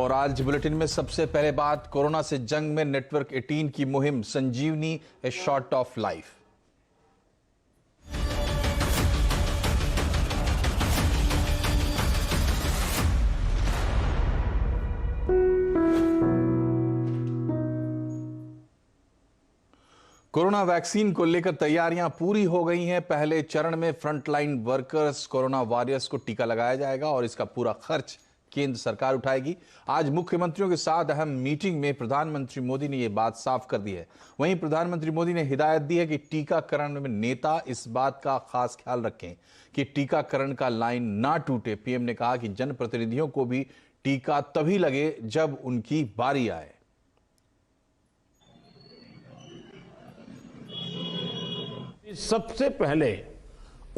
और आज बुलेटिन में सबसे पहले बात कोरोना से जंग में नेटवर्क 18 की मुहिम Sanjeevani a shot of life. Corona vaccine को लेकर तैयारियां पूरी हो गई हैं। पहले चरण में फ्रंटलाइन वर्कर्स कोरोना वॉरियर्स को टीका लगाया जाएगा और इसका पूरा खर्च केंद्र सरकार उठाएगी। आज मुख्यमंत्रियों के साथ अहम मीटिंग में प्रधानमंत्री मोदी ने यह बात साफ कर दी है। वहीं प्रधानमंत्री मोदी ने हिदायत दी है कि टीकाकरण में नेता इस बात का खास ख्याल रखें कि टीकाकरण का लाइन ना टूटे। पीएम ने कहा कि जनप्रतिनिधियों को भी टीका तभी लगे जब उनकी बारी आए। सबसे पहले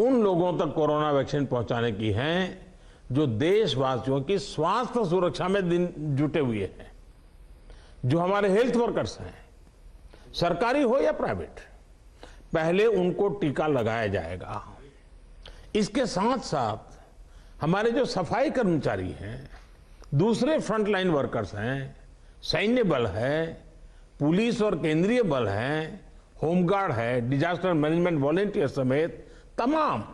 उन लोगों तक कोरोना वैक्सीन पहुंचाने की है जो देशवासियों की स्वास्थ्य सुरक्षा में दिन जुटे हुए हैं, जो हमारे हेल्थ वर्कर्स हैं, सरकारी हो या प्राइवेट, पहले उनको टीका लगाया जाएगा। इसके साथ साथ हमारे जो सफाई कर्मचारी हैं, दूसरे फ्रंटलाइन वर्कर्स हैं, सैन्य बल है, पुलिस और केंद्रीय बल हैं, होमगार्ड है, डिजास्टर मैनेजमेंट वॉलेंटियर समेत तमाम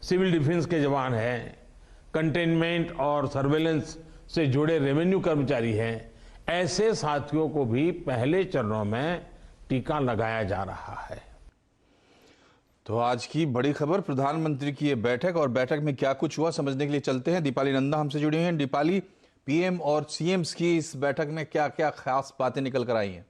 सिविल डिफेंस के जवान हैं, कंटेनमेंट और सर्वेलेंस से जुड़े रेवेन्यू कर्मचारी हैं, ऐसे साथियों को भी पहले चरणों में टीका लगाया जा रहा है। तो आज की बड़ी खबर प्रधानमंत्री की ये बैठक, और बैठक में क्या कुछ हुआ समझने के लिए चलते हैं। दीपाली नंदा हमसे जुड़ी हुई हैं। दीपाली, पीएम और सीएम्स की इस बैठक में क्या क्या खास बातें निकल कर आई हैं?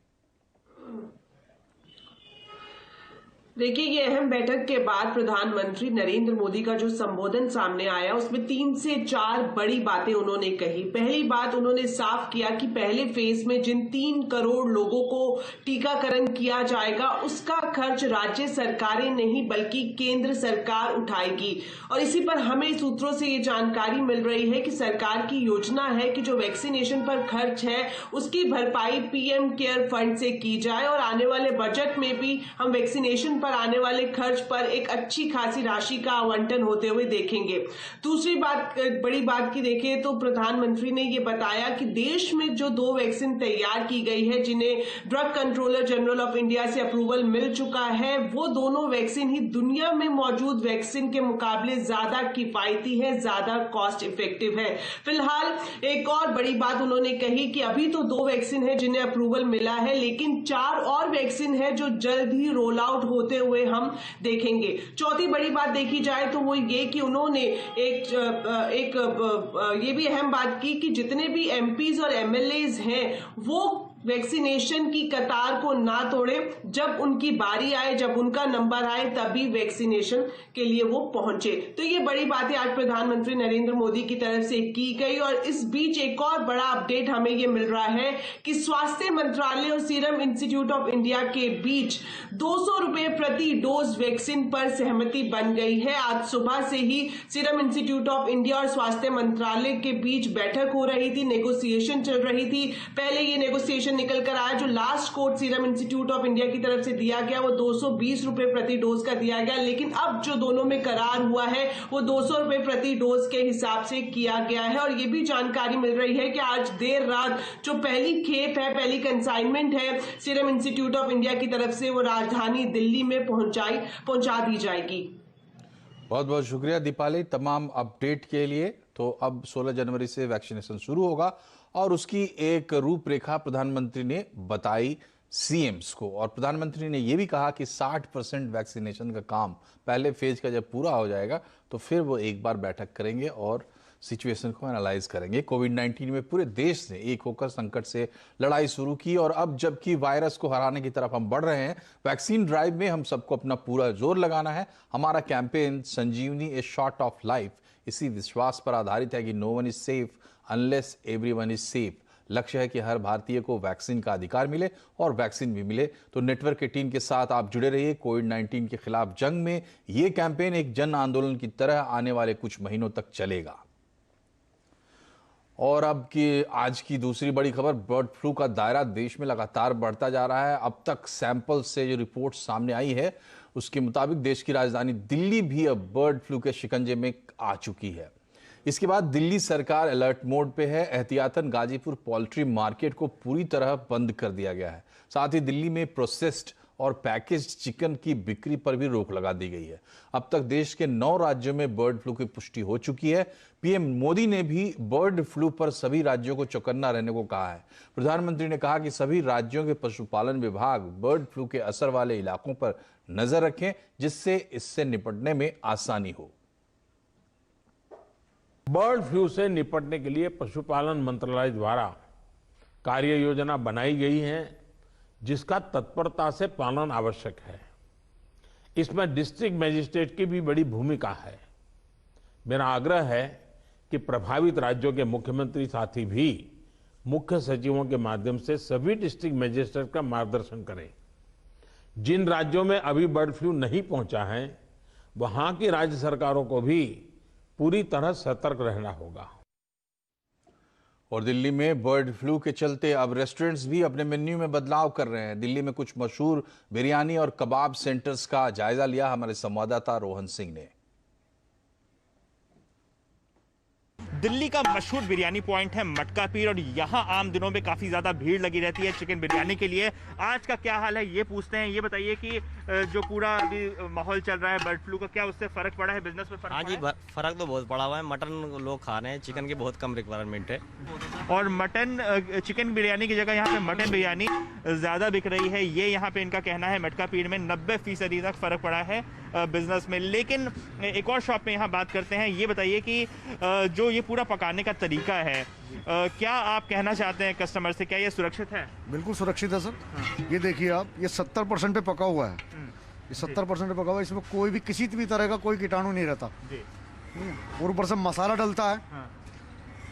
देखिए, ये अहम बैठक के बाद प्रधानमंत्री नरेंद्र मोदी का जो संबोधन सामने आया उसमें 3 से 4 बड़ी बातें उन्होंने कही। पहली बात, उन्होंने साफ किया कि पहले फेज में जिन 3 करोड़ लोगों को टीकाकरण किया जाएगा उसका खर्च राज्य सरकारें नहीं बल्कि केंद्र सरकार उठाएगी। और इसी पर हमें सूत्रों से ये जानकारी मिल रही है कि सरकार की योजना है कि जो वैक्सीनेशन पर खर्च है उसकी भरपाई पीएम केयर फंड से की जाए और आने वाले बजट में भी हम वैक्सीनेशन पर आने वाले खर्च पर एक अच्छी खासी राशि का आवंटन होते हुए देखेंगे। दूसरी बात, बड़ी बात की देखें तो प्रधानमंत्री ने यह बताया कि देश में जो 2 वैक्सीन तैयार की गई है, जिन्हें drug controller general of India से अप्रूवल मिल चुका है, वो दोनों वैक्सीन ही दुनिया में मौजूद वैक्सीन के मुकाबले ज्यादा किफायती है, ज्यादा कॉस्ट इफेक्टिव है। फिलहाल एक और बड़ी बात उन्होंने कही कि अभी तो 2 वैक्सीन है जिन्हें अप्रूवल मिला है, लेकिन 4 और वैक्सीन है जो जल्द ही रोल आउट होते हुए हम देखेंगे। चौथी बड़ी बात देखी जाए तो वो ये कि उन्होंने ये भी अहम बात की कि जितने भी एमपीज और एमएलएज हैं वो वैक्सीनेशन की कतार को ना तोड़े। जब उनकी बारी आए, जब उनका नंबर आए, तभी वैक्सीनेशन के लिए वो पहुंचे। तो ये बड़ी बातें आज प्रधानमंत्री नरेंद्र मोदी की तरफ से की गई। और इस बीच एक और बड़ा अपडेट हमें ये मिल रहा है कि स्वास्थ्य मंत्रालय और सीरम इंस्टीट्यूट ऑफ इंडिया के बीच 200 रुपए प्रति डोज वैक्सीन पर सहमति बन गई है। आज सुबह से ही सीरम इंस्टीट्यूट ऑफ इंडिया और स्वास्थ्य मंत्रालय के बीच बैठक हो रही थी, नेगोशिएशन चल रही थी। पहले ये नेगोशिएशन निकल कर आया, जो last quote Serum Institute of India की तरफ से दिया गया वो 220 रुपए प्रति डोज का दिया गया, लेकिन अब जो दोनों में करार हुआ है वो 200 रुपए प्रति डोज के हिसाब से किया गया है। और ये भी जानकारी मिल रही है कि आज देर रात जो पहली खेप है, पहली कंसाइनमेंट है सीरम इंस्टीट्यूट ऑफ इंडिया की तरफ से, वो राजधानी दिल्ली में पहुंचा दी जाएगी। बहुत बहुत शुक्रिया दीपाली तमाम अपडेट के लिए। तो अब 16 जनवरी से वैक्सीनेशन शुरू होगा और उसकी एक रूपरेखा प्रधानमंत्री ने बताई सीएम्स को। और प्रधानमंत्री ने यह भी कहा कि 60% वैक्सीनेशन का काम पहले फेज का जब पूरा हो जाएगा तो फिर वो एक बार बैठक करेंगे और सिचुएशन को एनालाइज करेंगे। कोविड-19 में पूरे देश ने एक होकर संकट से लड़ाई शुरू की और अब जबकि वायरस को हराने की तरफ हम बढ़ रहे हैं, वैक्सीन ड्राइव में हम सबको अपना पूरा जोर लगाना है। हमारा campaign Sanjeevani a shot of life इसी विश्वास पर आधारित है कि no one is safe unless everyone is safe. लक्ष्य है कि हर भारतीय को वैक्सीन का अधिकार मिले और वैक्सीन भी मिले। तो नेटवर्क 18 के साथ आप जुड़े रहिए। कोविड-19 के खिलाफ जंग में ये कैंपेन एक जन आंदोलन की तरह आने वाले कुछ महीनों तक चलेगा। और अब की आज की दूसरी बड़ी खबर, बर्ड फ्लू का दायरा देश में लगातार बढ़ता जा रहा है। अब तक सैंपल से जो रिपोर्ट सामने आई है उसके मुताबिक देश की राजधानी दिल्ली भी अब बर्ड फ्लू के शिकंजे में आ चुकी है। इसके बाद दिल्ली सरकार अलर्ट मोड पे है। एहतियातन गाजीपुर पोल्ट्री मार्केट को पूरी तरह बंद कर दिया गया है। साथ ही दिल्ली में प्रोसेस्ड और पैकेज्ड चिकन की बिक्री पर भी रोक लगा दी गई है। अब तक देश के 9 राज्यों में बर्ड फ्लू की पुष्टि हो चुकी है। पीएम मोदी ने भी बर्ड फ्लू पर सभी राज्यों को चौकन्ना रहने को कहा है। प्रधानमंत्री ने कहा कि सभी राज्यों के पशुपालन विभाग बर्ड फ्लू के असर वाले इलाकों पर नजर रखें, जिससे इससे निपटने में आसानी हो। बर्ड फ्लू से निपटने के लिए पशुपालन मंत्रालय द्वारा कार्य योजना बनाई गई है, जिसका तत्परता से पालन आवश्यक है। इसमें डिस्ट्रिक्ट मजिस्ट्रेट की भी बड़ी भूमिका है। मेरा आग्रह है कि प्रभावित राज्यों के मुख्यमंत्री साथी भी मुख्य सचिवों के माध्यम से सभी डिस्ट्रिक्ट मजिस्ट्रेट का मार्गदर्शन करें। जिन राज्यों में अभी बर्ड फ्लू नहीं पहुंचा है, वहां की राज्य सरकारों को भी पूरी तरह सतर्क रहना होगा। और दिल्ली में बर्ड फ्लू के चलते अब रेस्टोरेंट्स भी अपने मेन्यू में बदलाव कर रहे हैं। दिल्ली में कुछ मशहूर बिरयानी और कबाब सेंटर्स का जायजा लिया हमारे संवाददाता रोहन सिंह ने। दिल्ली का मशहूर बिरयानी पॉइंट है मटका पीर और यहाँ आम दिनों में काफी ज्यादा भीड़ लगी रहती है चिकन बिरयानी के लिए। आज का क्या हाल है ये पूछते हैं। ये बताइए कि जो पूरा अभी माहौल चल रहा है बर्ड फ्लू का, क्या उससे फर्क पड़ा है, बिजनेस में फर्क पड़ा है? हाँ जी, फर्क तो बहुत पड़ा हुआ है। मटन लोग खा रहे हैं, चिकन की बहुत कम रिक्वायरमेंट है। और मटन चिकन बिरयानी की जगह यहाँ पे मटन बिरयानी ज्यादा बिक रही है। ये यहाँ पे इनका कहना है। मटका पीर में 90% तक फर्क पड़ा है बिजनेस में। लेकिन एक और शॉप में यहाँ बात करते हैं। ये बताइए कि जो ये पूरा पकाने का तरीका है, क्या आप कहना चाहते हैं कस्टमर से, क्या ये सुरक्षित है? बिल्कुल सुरक्षित है सर। ये देखिए आप, ये 70% पे पका हुआ है। ये 70% पे पका हुआ है। इसमें कोई भी किसी भी तरह का कोई कीटाणु नहीं रहता और ऊपर से मसाला डलता है,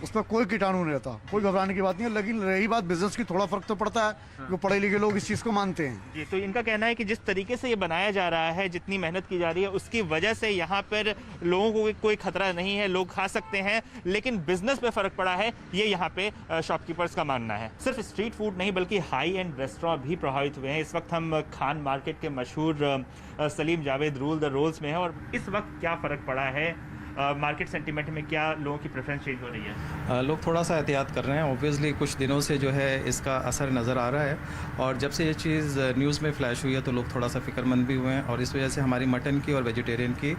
उसमें कोई कीटाणु नहीं रहता। कोई घबराने की बात नहीं है। लेकिन रही बात बिजनेस की, थोड़ा फर्क तो पड़ता है। जो पढ़े लिखे लोग इस चीज़ को मानते हैं जी। तो इनका कहना है कि जिस तरीके से ये बनाया जा रहा है, जितनी मेहनत की जा रही है, उसकी वजह से यहाँ पर लोगों को कोई खतरा नहीं है, लोग खा सकते हैं। लेकिन बिजनेस पे फर्क पड़ा है, ये यहाँ पे शॉपकीपर्स का मानना है। सिर्फ स्ट्रीट फूड नहीं बल्कि हाई एंड रेस्टोरेंट भी प्रभावित हुए हैं। इस वक्त हम खान मार्केट के मशहूर Salim Javed rule the rolls में है। और इस वक्त क्या फ़र्क पड़ा है, मार्केट सेंटीमेंट में क्या लोगों की प्रेफरेंस चेंज हो रही है? लोग थोड़ा सा एहतियात कर रहे हैं। ऑब्वियसली कुछ दिनों से जो है इसका असर नज़र आ रहा है, और जब से ये चीज़ न्यूज़ में फ्लैश हुई है तो लोग थोड़ा सा फिक्रमंद भी हुए हैं, और इस वजह से हमारी मटन की और वेजिटेरियन की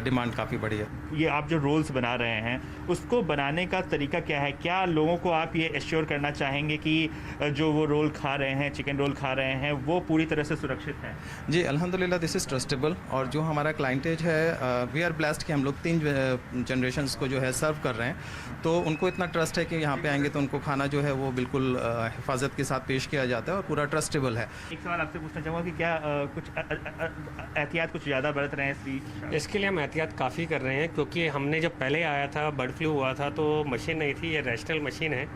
डिमांड काफ़ी बढ़ी है। ये आप जो रोल्स बना रहे हैं, उसको बनाने का तरीका क्या है? क्या लोगों को आप ये एश्योर करना चाहेंगे कि जो वो रोल खा रहे हैं, चिकन रोल खा रहे हैं, वो पूरी तरह से सुरक्षित है? जी अल्हम्दुलिल्लाह, दिस इज़ ट्रस्टेबल। और जो हमारा क्लाइंटेज है, वी आर ब्लेस्ड कि हम लोग 3 जनरेशंस को जो है सर्व कर रहे हैं, तो उनको इतना ट्रस्ट है कि यहाँ पे आएंगे तो उनको खाना जो है वो बिल्कुल हिफाजत के साथ पेश किया जाता है और पूरा ट्रस्टेबल है। एक सवाल आपसे पूछना चाहूँगा कि क्या कुछ एहतियात कुछ ज़्यादा बरत रहे हैं इस बीच? इसके लिए हम एहतियात काफ़ी कर रहे हैं, क्योंकि हमने जब पहले आया था, बर्ड फ्लू हुआ था, तो मशीन नहीं थी। ये रैशनल मशीन है।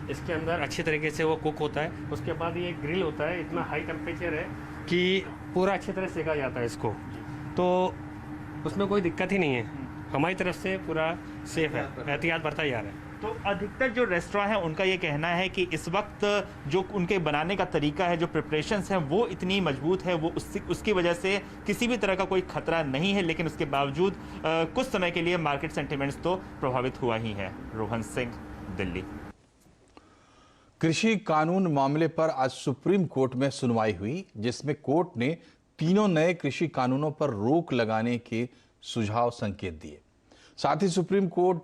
इसके अंदर अच्छी तरीके से वो कुक होता है। उसके बाद ये ग्रिल होता है, इतना हाई टेम्परेचर है कि पूरा अच्छी तरह सेका जाता है इसको, तो उसमें कोई दिक्कत ही नहीं है। हमारी तरफ से पूरा सेफ है, एहतियात बरता जा रहा है। तो अधिकतर जो रेस्टोरेंट हैं उनका ये कहना है कि इस वक्त जो उनके बनाने का तरीका है, जो प्रिपरेशंस हैं, वो इतनी मजबूत है, वो उसकी वजह से किसी भी तरह का कोई खतरा नहीं है। लेकिन उसके बावजूद कुछ समय के लिए मार्केट सेंटिमेंट्स तो प्रभावित हुआ ही है। रोहन सिंह, दिल्ली। कृषि कानून मामले पर आज सुप्रीम कोर्ट में सुनवाई हुई, जिसमें कोर्ट ने 3 नए कृषि कानूनों पर रोक लगाने के सुझाव संकेत दिए। साथ ही सुप्रीम कोर्ट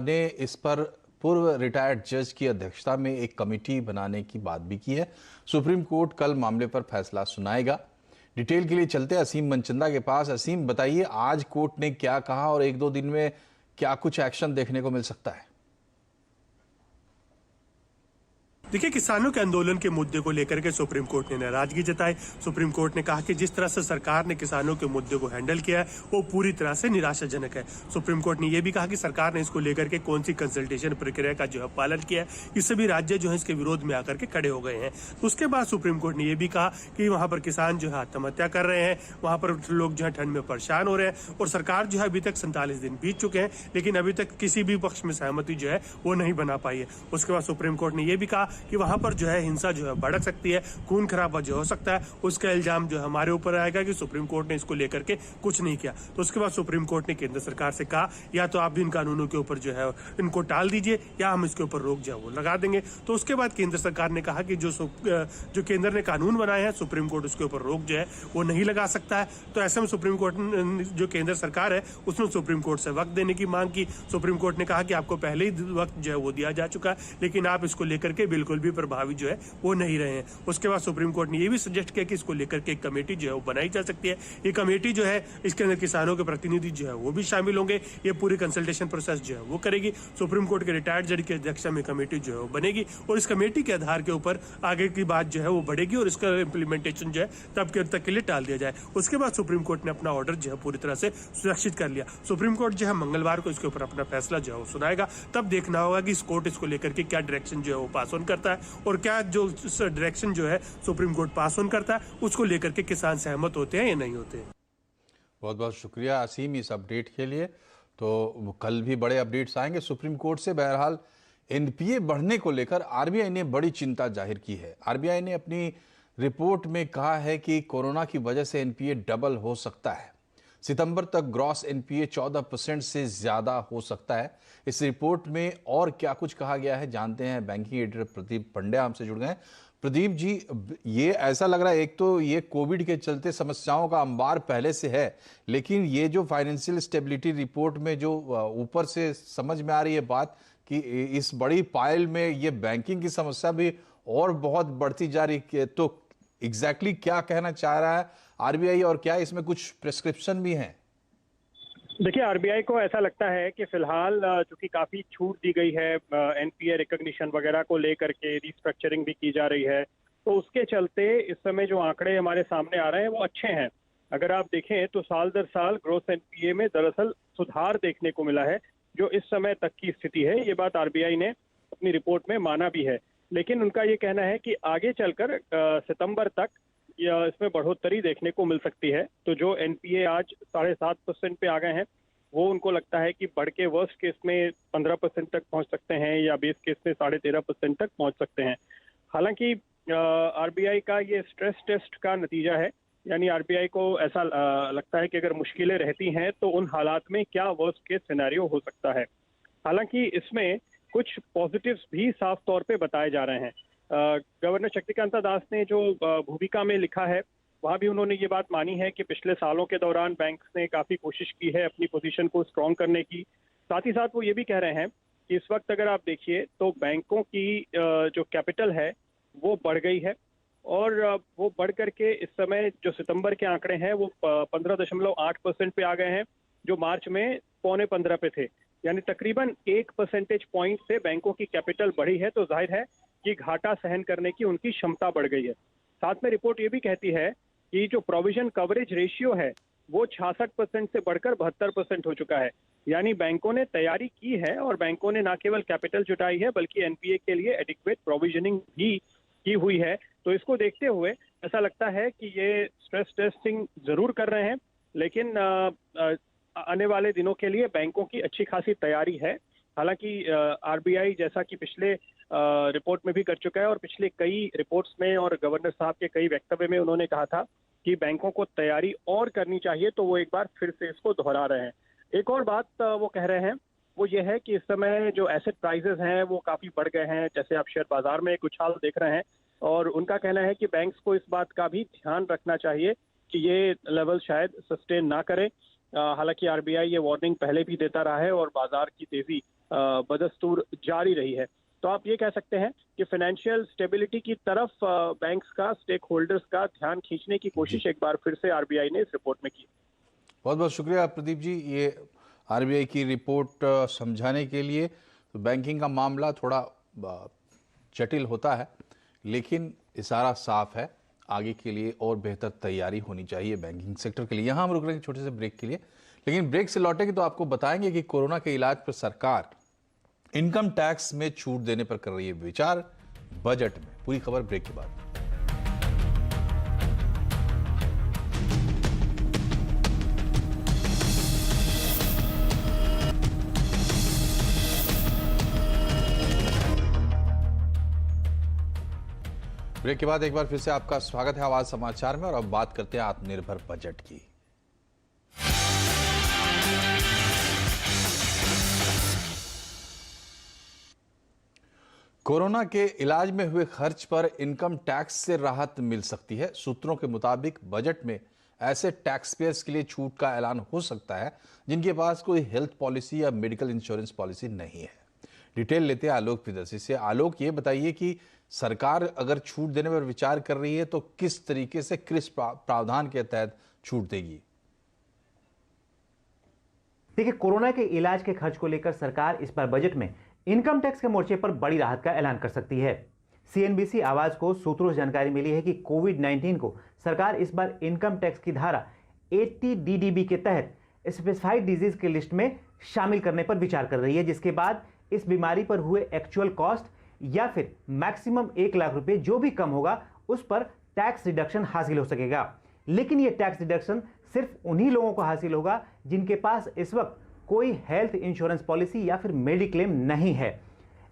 ने इस पर पूर्व रिटायर्ड जज की अध्यक्षता में एक कमेटी बनाने की बात भी की है। सुप्रीम कोर्ट कल मामले पर फैसला सुनाएगा। डिटेल के लिए चलते असीम मनचंदा के पास। असीम, बताइए आज कोर्ट ने क्या कहा और 1-2 दिन में क्या कुछ एक्शन देखने को मिल सकता है? देखिए, किसानों के आंदोलन के मुद्दे को लेकर के सुप्रीम कोर्ट ने नाराजगी जताई। सुप्रीम कोर्ट ने कहा कि जिस तरह से सरकार ने किसानों के मुद्दे को हैंडल किया है वो पूरी तरह से निराशाजनक है। सुप्रीम कोर्ट ने यह भी कहा कि सरकार ने इसको लेकर के कौन सी कंसल्टेशन प्रक्रिया का जो है पालन किया है, ये सभी राज्य जो है इसके विरोध में आकर के खड़े हो गए हैं। उसके बाद सुप्रीम कोर्ट ने यह भी कहा कि वहां पर किसान जो है आत्महत्या कर रहे हैं, वहां पर लोग जो है ठंड में परेशान हो रहे हैं, और सरकार जो है अभी तक 47 दिन बीत चुके हैं, लेकिन अभी तक किसी भी पक्ष में सहमति जो है वो नहीं बना पाई है। उसके बाद सुप्रीम कोर्ट ने यह भी कहा कि वहां पर जो है हिंसा जो है भड़क सकती है, खून खराबा जो हो सकता है, उसका इल्जाम जो है हमारे ऊपर आएगा कि सुप्रीम कोर्ट ने इसको लेकर के कुछ नहीं किया। तो उसके बाद सुप्रीम कोर्ट ने केंद्र सरकार से कहा या तो आप भी इन कानूनों के ऊपर जो है इनको टाल दीजिए या हम इसके ऊपर रोक जो है वो लगा देंगे। तो उसके बाद केंद्र सरकार ने कहा कि जो केंद्र ने कानून बनाए हैं सुप्रीम कोर्ट उसके ऊपर रोक जो है वो नहीं लगा सकता है। तो ऐसे में सुप्रीम कोर्ट जो केंद्र सरकार है उसने सुप्रीम कोर्ट से वक्त देने की मांग की। सुप्रीम कोर्ट ने कहा कि आपको पहले ही वक्त जो है वो दिया जा चुका है, लेकिन आप इसको लेकर के बिल्कुल भी प्रभावी जो है वो नहीं रहे हैं। उसके बाद सुप्रीम कोर्ट ने ये भी सजेस्ट किया कि इसको लेकर के एक कमेटी जो है वो बनाई जा सकती है। ये कमेटी जो है इसके अंदर किसानों के प्रतिनिधि जो है वो भी शामिल होंगे। ये पूरी कंसल्टेशन प्रोसेस जो है वो करेगी। सुप्रीम कोर्ट के रिटायर्ड जज की अध्यक्षता में कमेटी जो है वो बनेगी और इस कमेटी के आधार के ऊपर आगे की बात जो है वो बढ़ेगी और इसका इम्प्लीमेंटेशन जो है तब के लिए टाल दिया जाए। उसके बाद सुप्रीम कोर्ट ने अपना ऑर्डर जो है पूरी तरह से सुरक्षित कर लिया। सुप्रीम कोर्ट जो है मंगलवार को इसके ऊपर अपना फैसला जो है वो सुनाएगा। तब देखना होगा कि इस कोर्ट इसको लेकर के क्या डायरेक्शन जो है वो पास ऑन करता है और क्या जो डायरेक्शन जो है सुप्रीम कोर्ट पास ऑन करता है उसको लेकर के किसान सहमत होते हैं या नहीं होते हैं। बहुत बहुत शुक्रिया असीम इस अपडेट के लिए। तो कल भी बड़े अपडेट्स आएंगे सुप्रीम कोर्ट से। बहरहाल एनपीए बढ़ने को लेकर आरबीआई ने बड़ी चिंता जाहिर की है। आरबीआई ने अपनी रिपोर्ट में कहा है कि कोरोना की वजह से एनपीए डबल हो सकता है। सितंबर तक ग्रॉस एनपीए 14% से ज्यादा हो सकता है। इस रिपोर्ट में और क्या कुछ कहा गया है जानते हैं। बैंकिंग एडिटर प्रदीप पंड्या हमसे जुड़ गए हैं। प्रदीप जी, ये ऐसा लग रहा है एक तो ये कोविड के चलते समस्याओं का अंबार पहले से है, लेकिन ये जो फाइनेंशियल स्टेबिलिटी रिपोर्ट में जो ऊपर से समझ में आ रही है बात कि इस बड़ी पायल में ये बैंकिंग की समस्या भी और बहुत बढ़ती जा रही है, तो एग्जैक्टली क्या कहना चाह रहा है आरबीआई और क्या इसमें कुछ प्रिस्क्रिप्शन भी हैं? देखिए, आरबीआई को ऐसा लगता है कि फिलहाल चूंकि काफी छूट दी गई है एनपीए रिकॉग्निशन वगैरह को लेकर के, रिस्ट्रक्चरिंग भी की जा रही है, तो उसके चलते इस समय जो आंकड़े हमारे सामने आ रहे हैं वो अच्छे हैं। अगर आप देखें तो साल दर साल ग्रोस एनपीए में दरअसल सुधार देखने को मिला है जो इस समय तक की स्थिति है। ये बात आरबीआई ने अपनी रिपोर्ट में माना भी है, लेकिन उनका ये कहना है कि आगे चलकर सितंबर तक इसमें बढ़ोतरी देखने को मिल सकती है। तो जो एनपीए आज 7.5% पे आ गए हैं वो उनको लगता है कि बढ़ के वर्स्ट केस में 15% तक पहुंच सकते हैं या बेस केस में 13.5% तक पहुंच सकते हैं। हालांकि आरबीआई का ये स्ट्रेस टेस्ट का नतीजा है, यानी आरबीआई को ऐसा लगता है कि अगर मुश्किलें रहती हैं तो उन हालात में क्या वर्स्ट केस सिनेरियो हो सकता है। हालांकि इसमें कुछ पॉजिटिव्स भी साफ तौर पे बताए जा रहे हैं। गवर्नर शक्तिकांता दास ने जो भूमिका में लिखा है वहाँ भी उन्होंने ये बात मानी है कि पिछले सालों के दौरान बैंक ने काफी कोशिश की है अपनी पोजीशन को स्ट्रॉन्ग करने की। साथ ही साथ वो ये भी कह रहे हैं कि इस वक्त अगर आप देखिए तो बैंकों की जो कैपिटल है वो बढ़ गई है और वो बढ़ करके इस समय जो सितंबर के आंकड़े हैं वो 15.8% पे आ गए हैं, जो मार्च में 15.25 पे थे। यानी तकरीबन 1 परसेंटेज पॉइंट से बैंकों की कैपिटल बढ़ी है, तो जाहिर है कि घाटा सहन करने की उनकी क्षमता बढ़ गई है। साथ में रिपोर्ट ये भी कहती है कि जो प्रोविजन कवरेज रेशियो है वो 66% से बढ़कर 72% हो चुका है। यानी बैंकों ने तैयारी की है और बैंकों ने न केवल कैपिटल जुटाई है बल्कि एनपीए के लिए एडिक्वेट प्रोविजनिंग भी की हुई है। तो इसको देखते हुए ऐसा लगता है कि ये स्ट्रेस टेस्टिंग जरूर कर रहे हैं, लेकिन आने वाले दिनों के लिए बैंकों की अच्छी खासी तैयारी है। हालांकि आरबीआई जैसा कि पिछले रिपोर्ट में भी कर चुका है और पिछले कई रिपोर्ट्स में और गवर्नर साहब के कई वक्तव्य में उन्होंने कहा था कि बैंकों को तैयारी और करनी चाहिए, तो वो एक बार फिर से इसको दोहरा रहे हैं। एक और बात वो कह रहे हैं वो ये है कि इस समय जो एसेट प्राइसेस हैं वो काफी बढ़ गए हैं, जैसे आप शेयर बाजार में एक उछाल देख रहे हैं, और उनका कहना है कि बैंक्स को इस बात का भी ध्यान रखना चाहिए कि ये लेवल शायद सस्टेन ना करे। हालांकि आरबीआई ये वार्निंग पहले भी देता रहा है और बाजार की तेजी बदस्तूर जारी रही है। तो आप ये कह सकते हैं कि फाइनेंशियल स्टेबिलिटी की तरफ बैंक्स का, स्टेक होल्डर्स का ध्यान खींचने की कोशिश एक बार फिर से आरबीआई ने इस रिपोर्ट में की। बहुत बहुत शुक्रिया प्रदीप जी, ये आरबीआई की रिपोर्ट समझाने के लिए। तो बैंकिंग का मामला थोड़ा जटिल होता है, लेकिन इशारा साफ है, आगे के लिए और बेहतर तैयारी होनी चाहिए बैंकिंग सेक्टर के लिए। यहाँ हम रुक रहे हैं छोटे से ब्रेक के लिए, लेकिन ब्रेक से लौटेंगे तो आपको बताएंगे कि कोरोना के इलाज पर सरकार इनकम टैक्स में छूट देने पर कर रही है विचार बजट में। पूरी खबर ब्रेक के बाद। ब्रेक के बाद एक बार फिर से आपका स्वागत है आवाज समाचार में और अब बात करते हैं आत्मनिर्भर बजट की। कोरोना के इलाज में हुए खर्च पर इनकम टैक्स से राहत मिल सकती है। सूत्रों के मुताबिक बजट में ऐसे टैक्स पेयर्स के लिए छूट का ऐलान हो सकता है जिनके पास कोई हेल्थ पॉलिसी या मेडिकल इंश्योरेंस पॉलिसी नहीं है। डिटेल लेते हैं आलोक प्रियदर्शी से। आलोक, ये बताइए कि सरकार अगर छूट देने पर विचार कर रही है तो किस तरीके से, किस प्रावधान के तहत छूट देगी? देखिए, कोरोना के इलाज के खर्च को लेकर सरकार इस बार बजट में इनकम टैक्स के मोर्चे पर बड़ी राहत का ऐलान कर सकती है। सीएनबीसी आवाज को सूत्रों से जानकारी मिली है कि कोविड-19 को सरकार इस बार इनकम टैक्स की धारा 80 DDB के तहत स्पेसिफाइड डिजीज की लिस्ट में शामिल करने पर विचार कर रही है, जिसके बाद इस बीमारी पर हुए एक्चुअल कॉस्ट या फिर मैक्सिमम 1 लाख रुपए जो भी कम होगा उस पर टैक्स रिडक्शन हासिल हो सकेगा। लेकिन यह टैक्स रिडक्शन सिर्फ उन्हीं लोगों को हासिल होगा जिनके पास इस वक्त कोई हेल्थ इंश्योरेंस पॉलिसी या फिर मेडिक्लेम नहीं है।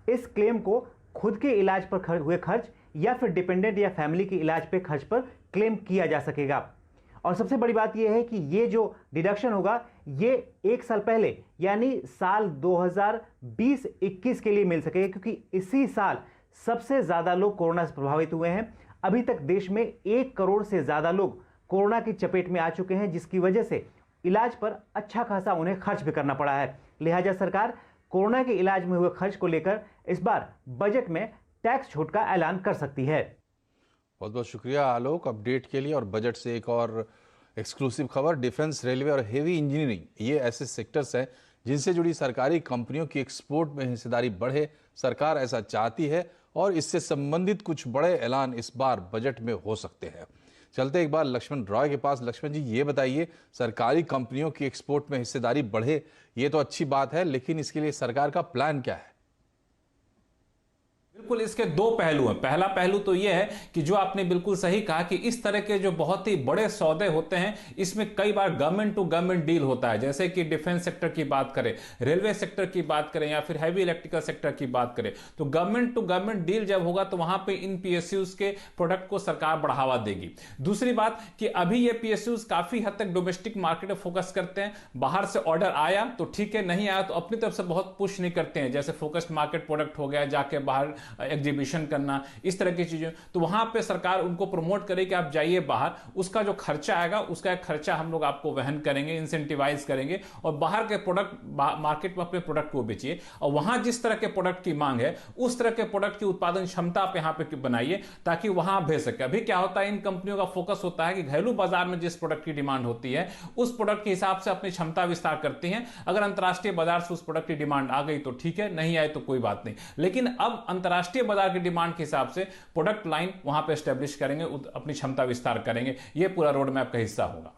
इस क्लेम को खुद के इलाज पर हुए खर्च या फिर डिपेंडेंट या फैमिली के इलाज पे खर्च पर क्लेम किया जा सकेगा। और सबसे बड़ी बात यह है कि ये जो डिडक्शन होगा ये 1 साल पहले यानी साल 2020-21 के लिए मिल सकेगा, क्योंकि इसी साल सबसे ज्यादा लोग कोरोना से प्रभावित हुए हैं। अभी तक देश में 1 करोड़ से ज्यादा लोग कोरोना की चपेट में आ चुके हैं, जिसकी वजह से इलाज पर अच्छा खासा उन्हें खर्च भी करना पड़ा है। लिहाजा सरकार कोरोना के इलाज में हुए खर्च को लेकर इस बार बजट में टैक्स छूट का ऐलान कर सकती है। बहुत बहुत शुक्रिया आलोक अपडेट के लिए। और बजट से एक और एक्सक्लूसिव खबर, डिफेंस, रेलवे और हेवी इंजीनियरिंग, ये ऐसे सेक्टर्स हैं जिनसे जुड़ी सरकारी कंपनियों की एक्सपोर्ट में हिस्सेदारी बढ़े। सरकार ऐसा चाहती है और इससे संबंधित कुछ बड़े ऐलान इस बार बजट में हो सकते हैं। चलते एक बार लक्ष्मण रॉय के पास। लक्ष्मण जी, ये बताइए, सरकारी कंपनियों की एक्सपोर्ट में हिस्सेदारी बढ़े, ये तो अच्छी बात है, लेकिन इसके लिए सरकार का प्लान क्या है? बिल्कुल, इसके 2 पहलू हैं। पहला पहलू तो यह है कि जो आपने बिल्कुल सही कहा कि इस तरह के जो बहुत ही बड़े सौदे होते हैं इसमें कई बार गवर्नमेंट टू गवर्नमेंट डील होता है। जैसे कि डिफेंस सेक्टर की बात करें, रेलवे सेक्टर की बात करें या फिर हैवी इलेक्ट्रिकल सेक्टर की बात करें, तो गवर्नमेंट टू गवर्नमेंट डील जब होगा तो वहां पे इन पीएसयूज के प्रोडक्ट को सरकार बढ़ावा देगी। दूसरी बात कि अभी ये पीएसयूज काफी हद तक डोमेस्टिक मार्केट में फोकस करते हैं। बाहर से ऑर्डर आया तो ठीक है, नहीं आया तो अपनी तरफ से बहुत पुश नहीं करते हैं। जैसे फोकस्ड मार्केट प्रोडक्ट हो गया, जाके बाहर एग्जीबिशन करना, इस तरह की चीजें, तो वहां पे सरकार उनको प्रमोट करे कि आप जाइए बाहर, उसका जो खर्चा आएगा उसका एक खर्चा हम लोग आपको वहन करेंगे, इंसेंटिवाइज करेंगे और बाहर के प्रोडक्ट मार्केट में अपने प्रोडक्ट को बेचिए। और वहां जिस तरह के प्रोडक्ट की मांग है उस तरह के प्रोडक्ट की उत्पादन क्षमता आप यहां पे बनाइए ताकि वहां भेज सके। अभी क्या होता है, इन कंपनियों का फोकस होता है कि घरेलू बाजार में जिस प्रोडक्ट की डिमांड होती है उस प्रोडक्ट के हिसाब से अपनी क्षमता विस्तार करती हैं। अगर अंतरराष्ट्रीय बाजार से उस प्रोडक्ट की डिमांड आ गई तो ठीक है, नहीं आए तो कोई बात नहीं। लेकिन अब अंतरराष्ट्रीय बाजार की डिमांड के हिसाब से प्रोडक्ट लाइन वहां पे एस्टेब्लिश करेंगे, अपनी क्षमता विस्तार करेंगे। यह पूरा रोड मैप का हिस्सा होगा।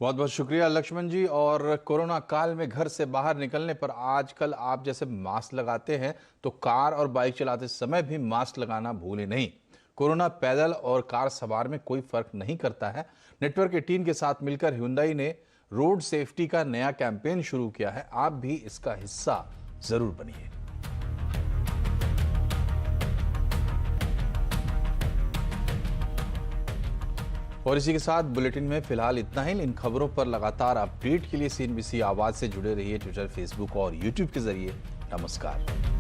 बहुत बहुत शुक्रिया लक्ष्मण जी। और कोरोना काल में घर से बाहर निकलने पर आजकल आप जैसे मास्क लगाते हैं तो कार और बाइक चलाते समय भी मास्क लगाना भूलें नहीं। कोरोना पैदल और कार सवार में कोई फर्क नहीं करता है। नेटवर्क 18 के साथ मिलकर ह्युंडई ने रोड सेफ्टी का नया कैंपेन शुरू किया है। आप भी इसका हिस्सा जरूर बनिए। और इसी के साथ बुलेटिन में फिलहाल इतना ही। इन खबरों पर लगातार अपडेट के लिए सीएनबीसी आवाज से जुड़े रहिए ट्विटर, फेसबुक और यूट्यूब के जरिए। नमस्कार।